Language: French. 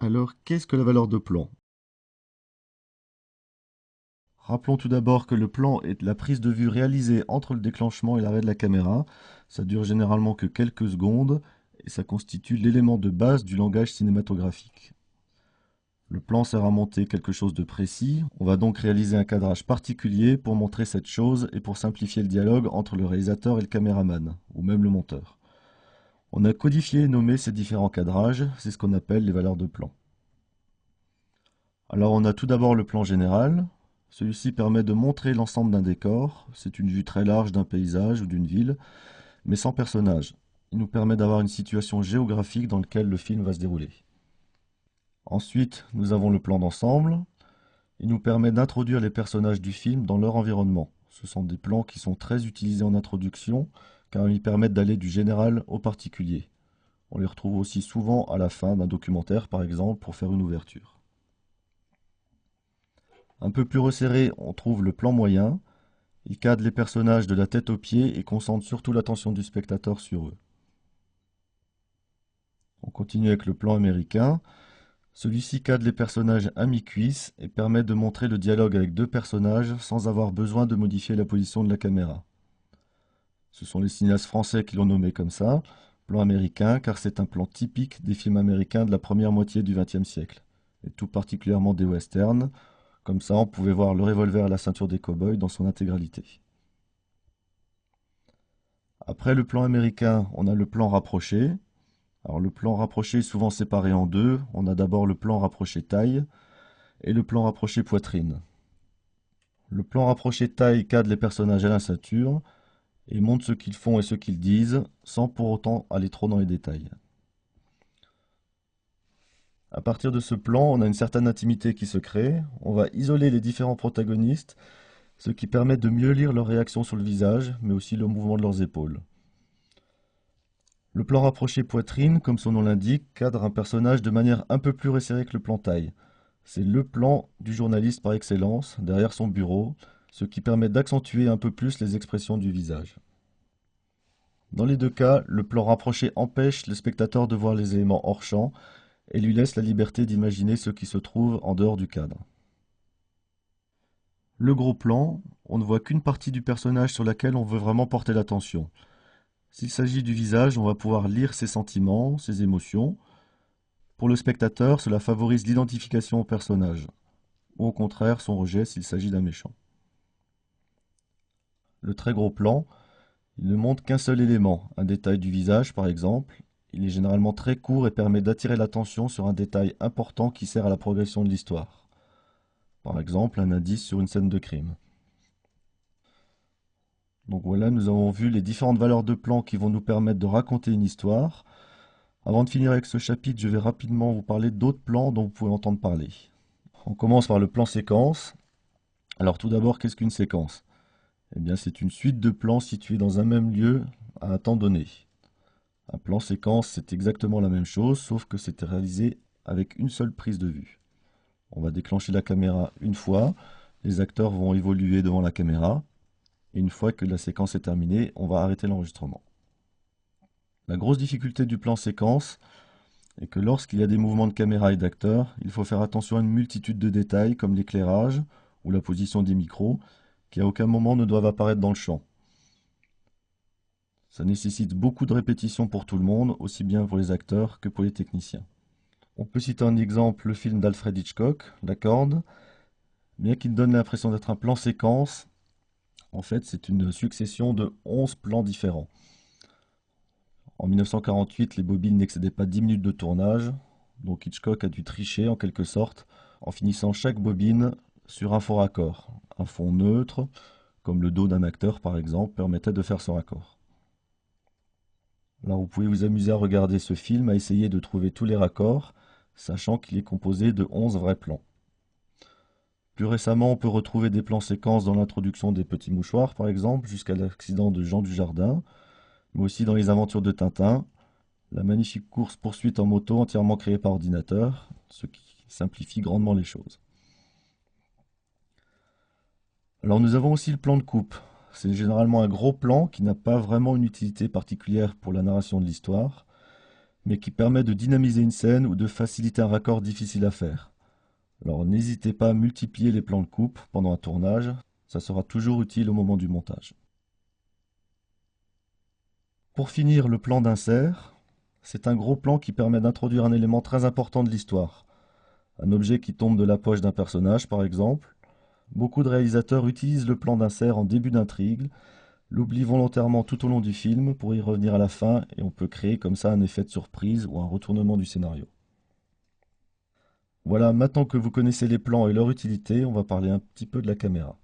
Alors, qu'est-ce que la valeur de plan? Rappelons tout d'abord que le plan est la prise de vue réalisée entre le déclenchement et l'arrêt de la caméra. Ça dure généralement que quelques secondes et ça constitue l'élément de base du langage cinématographique. Le plan sert à monter quelque chose de précis. On va donc réaliser un cadrage particulier pour montrer cette chose et pour simplifier le dialogue entre le réalisateur et le caméraman, ou même le monteur. On a codifié et nommé ces différents cadrages, c'est ce qu'on appelle les valeurs de plan. Alors on a tout d'abord le plan général. Celui-ci permet de montrer l'ensemble d'un décor. C'est une vue très large d'un paysage ou d'une ville, mais sans personnage. Il nous permet d'avoir une situation géographique dans laquelle le film va se dérouler. Ensuite, nous avons le plan d'ensemble. Il nous permet d'introduire les personnages du film dans leur environnement. Ce sont des plans qui sont très utilisés en introduction, car ils permettent d'aller du général au particulier. On les retrouve aussi souvent à la fin d'un documentaire, par exemple, pour faire une ouverture. Un peu plus resserré, on trouve le plan moyen. Il cadre les personnages de la tête aux pieds et concentre surtout l'attention du spectateur sur eux. On continue avec le plan américain. Celui-ci cadre les personnages à mi-cuisse et permet de montrer le dialogue avec deux personnages sans avoir besoin de modifier la position de la caméra. Ce sont les cinéastes français qui l'ont nommé comme ça, plan américain, car c'est un plan typique des films américains de la première moitié du XXe siècle, et tout particulièrement des westerns. Comme ça, on pouvait voir le revolver à la ceinture des cow-boys dans son intégralité. Après le plan américain, on a le plan rapproché. Alors le plan rapproché est souvent séparé en deux. On a d'abord le plan rapproché taille et le plan rapproché poitrine. Le plan rapproché taille cadre les personnages à la ceinture et montre ce qu'ils font et ce qu'ils disent sans pour autant aller trop dans les détails. À partir de ce plan, on a une certaine intimité qui se crée. On va isoler les différents protagonistes, ce qui permet de mieux lire leurs réactions sur le visage, mais aussi le mouvement de leurs épaules. Le plan rapproché poitrine, comme son nom l'indique, cadre un personnage de manière un peu plus resserrée que le plan taille. C'est le plan du journaliste par excellence, derrière son bureau, ce qui permet d'accentuer un peu plus les expressions du visage. Dans les deux cas, le plan rapproché empêche le spectateur de voir les éléments hors champ et lui laisse la liberté d'imaginer ce qui se trouve en dehors du cadre. Le gros plan, on ne voit qu'une partie du personnage sur laquelle on veut vraiment porter l'attention. S'il s'agit du visage, on va pouvoir lire ses sentiments, ses émotions. Pour le spectateur, cela favorise l'identification au personnage, ou au contraire son rejet s'il s'agit d'un méchant. Le très gros plan, il ne montre qu'un seul élément, un détail du visage par exemple. Il est généralement très court et permet d'attirer l'attention sur un détail important qui sert à la progression de l'histoire. Par exemple, un indice sur une scène de crime. Donc voilà, nous avons vu les différentes valeurs de plan qui vont nous permettre de raconter une histoire. Avant de finir avec ce chapitre, je vais rapidement vous parler d'autres plans dont vous pouvez entendre parler. On commence par le plan séquence. Alors tout d'abord, qu'est-ce qu'une séquence? Eh bien, c'est une suite de plans situés dans un même lieu à un temps donné. Un plan séquence, c'est exactement la même chose, sauf que c'est réalisé avec une seule prise de vue. On va déclencher la caméra une fois, les acteurs vont évoluer devant la caméra, et une fois que la séquence est terminée, on va arrêter l'enregistrement. La grosse difficulté du plan séquence est que lorsqu'il y a des mouvements de caméra et d'acteurs, il faut faire attention à une multitude de détails comme l'éclairage ou la position des micros, qui à aucun moment ne doivent apparaître dans le champ. Ça nécessite beaucoup de répétitions pour tout le monde, aussi bien pour les acteurs que pour les techniciens. On peut citer un exemple, le film d'Alfred Hitchcock, La Corde. Bien qu'il donne l'impression d'être un plan séquence, en fait c'est une succession de 11 plans différents. En 1948, les bobines n'excédaient pas 10 minutes de tournage, donc Hitchcock a dû tricher en quelque sorte, en finissant chaque bobine sur un faux raccord. Un fond neutre, comme le dos d'un acteur par exemple, permettait de faire ce raccord. Alors vous pouvez vous amuser à regarder ce film, à essayer de trouver tous les raccords, sachant qu'il est composé de 11 vrais plans. Plus récemment, on peut retrouver des plans séquences dans l'introduction des Petits Mouchoirs, par exemple, jusqu'à l'accident de Jean Dujardin, mais aussi dans les aventures de Tintin, la magnifique course-poursuite en moto entièrement créée par ordinateur, ce qui simplifie grandement les choses. Alors nous avons aussi le plan de coupe. C'est généralement un gros plan qui n'a pas vraiment une utilité particulière pour la narration de l'histoire. mais qui permet de dynamiser une scène ou de faciliter un raccord difficile à faire. Alors n'hésitez pas à multiplier les plans de coupe pendant un tournage, ça sera toujours utile au moment du montage. Pour finir, le plan d'insert, c'est un gros plan qui permet d'introduire un élément très important de l'histoire. Un objet qui tombe de la poche d'un personnage, par exemple. Beaucoup de réalisateurs utilisent le plan d'insert en début d'intrigue, l'oublient volontairement tout au long du film pour y revenir à la fin et on peut créer comme ça un effet de surprise ou un retournement du scénario. Voilà, maintenant que vous connaissez les plans et leur utilité, on va parler un petit peu de la caméra.